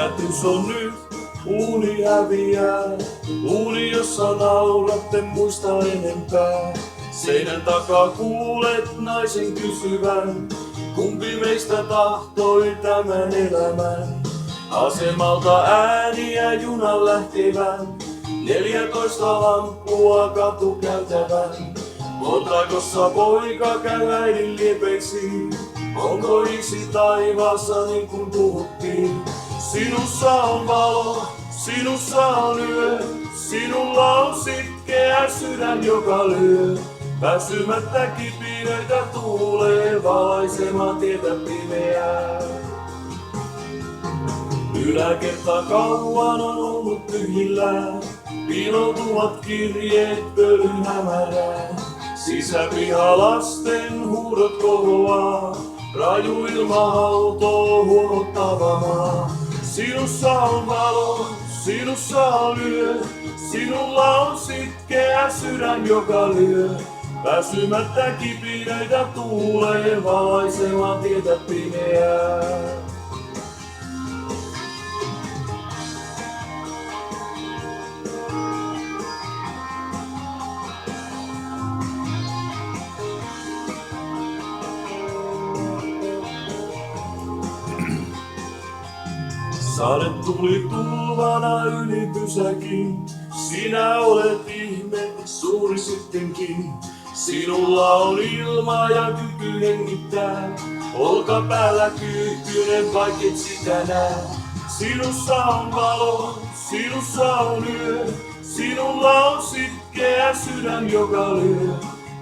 Yllätys on nyt, uuni häviää. Uuni, jossa nauratte, muista enempää. Seinän takaa kuulet naisen kysyvän, kumpi meistä tahtoi tämän elämän. Asemalta ääniä junan lähtevän, 14 lamppua katukäytävän. Portaikossa poika käy äidin liepeisiin, onko isi taivaassa niin kuin puhuttiin. Sinussa on valo, sinussa on yö, sinulla on sitkeä sydän joka lyö. Väsymättä kipinöitä tuulee valaisemaan tietä pimeää. Yläkerta kauan on ollut tyhjillään, piiloutuvat kirjeet pölyn hämärään. Sisäpiha lasten huudot kohoaa, raju ilma hautoo huomattava maa. Sinussa on valo, sinussa on yö, sinulla on sitkeä sydän joka lyö. Väsymättä kipinöitä tuulee valaisemaan tietä pimeää. Sade tuli tulvana yli pysäkin, sinä olet ihme, suuri sittenkin. Sinulla on ilma ja kyky hengittää, olkapäällä kyykkynen vaiket sitä näe. Sinussa on valo, sinussa on yö, sinulla on sitkeä sydän joka lyö.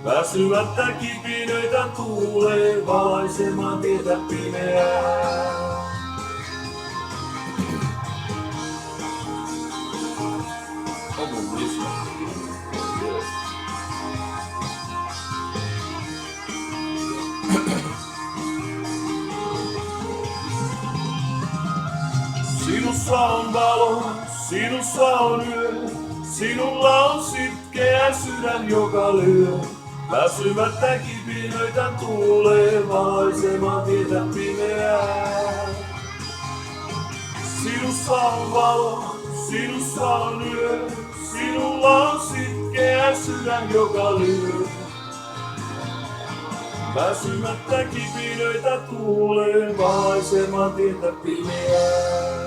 Väsymättä kipinöitä tuulee valaisemaan tietä pimeää. Sinussa on valo, sinussa on yö, sinulla on sitkeä sydän joka lyö. Väsymättä kipinöitä tuulee valaisemaan tietä pimeää. Sinussa on valo, sinussa on yö, sinulla on sitkeä sydän joka lyö. Väsymättä kipinöitä tuulee valaisemaan tietä pimeää.